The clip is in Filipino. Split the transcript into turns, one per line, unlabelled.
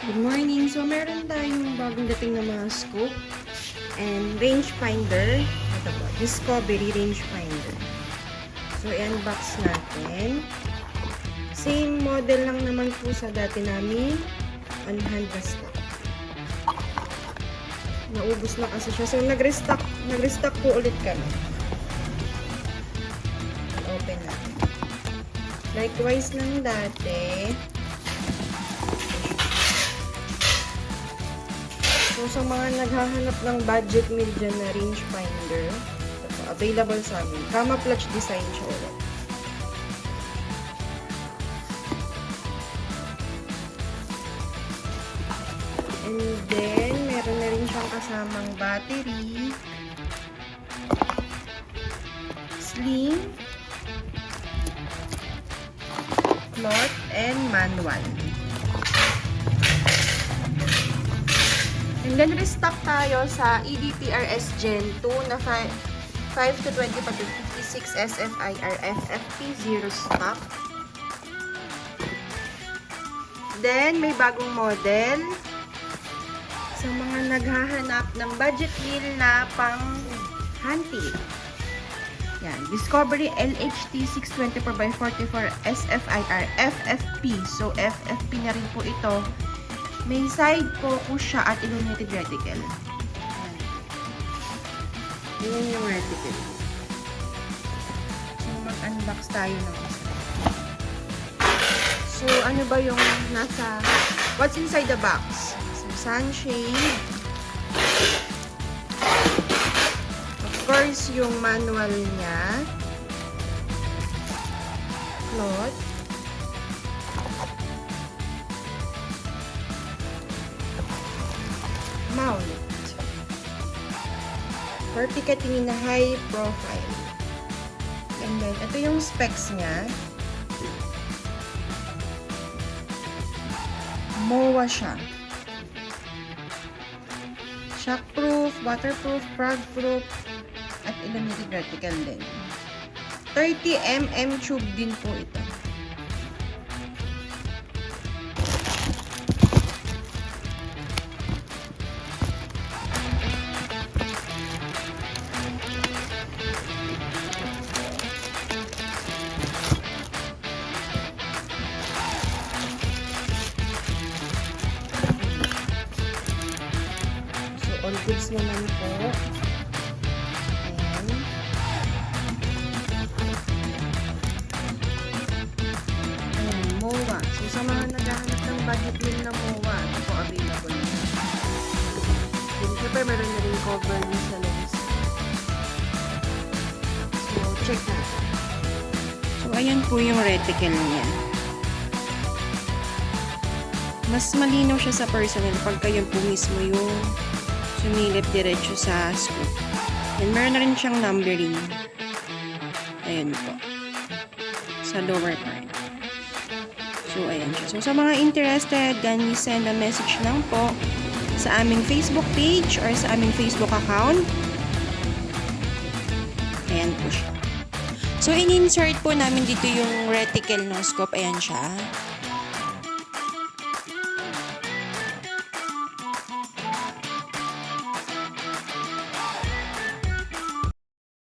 Good morning! So, meron tayong bagong dating na mga scope and rangefinder. Ito po, Discovery rangefinder. So, i-unbox natin. Same model lang naman po sa dati namin on-hand na stock. Naubos na kasi siya. So, nag-restock po ulit kami. Open natin. Likewise ng dati. So, sa mga naghahanap ng budget meal dyan na rangefinder, available sa amin. Camouflage design siya ulit. And then, meron na rin siyang kasamang battery, sling, cloth, and manual. And then, restock tayo sa EDPRS Gen 2 na 5 to 20 to 56 SFIR FFP0 stock. Then, may bagong model sa mga naghahanap ng budget meal na pang hunting. Yan, Discovery LHT 624x44 SFIR FFP. So, FFP na rin po ito. May side focus siya at illuminated reticle. Ayan yung reticle. So, mag-unbox tayo ng isa. So, ano ba yung nasa... What's inside the box? So, sunshade. Of course, yung manual niya. Cloth. Mount. For ticketing na high profile. And then, ito yung specs niya. MOA siya. Shockproof, waterproof, frogproof, at illuminated reticle din. 30mm tube din po ito. All goods naman po. Ayan. Ayan, MOA. So, sa mga naghahanap ng budget meal na MOA, ito po available. Then, syempre, meron na rin cover sa lens. So, check natin. So, ayan po yung reticle niya. Mas malinaw siya sa personal pag kayo po mismo yung sumilip diretso sa scoop. And meron na rin siyang numbering. Ayan po. Sa lower part. So, ayan siya. So, sa mga interested, can you send a message lang po sa aming Facebook page or sa aming Facebook account. Ayan po siya. So, in-insert po namin dito yung reticle no scope. Ayan siya.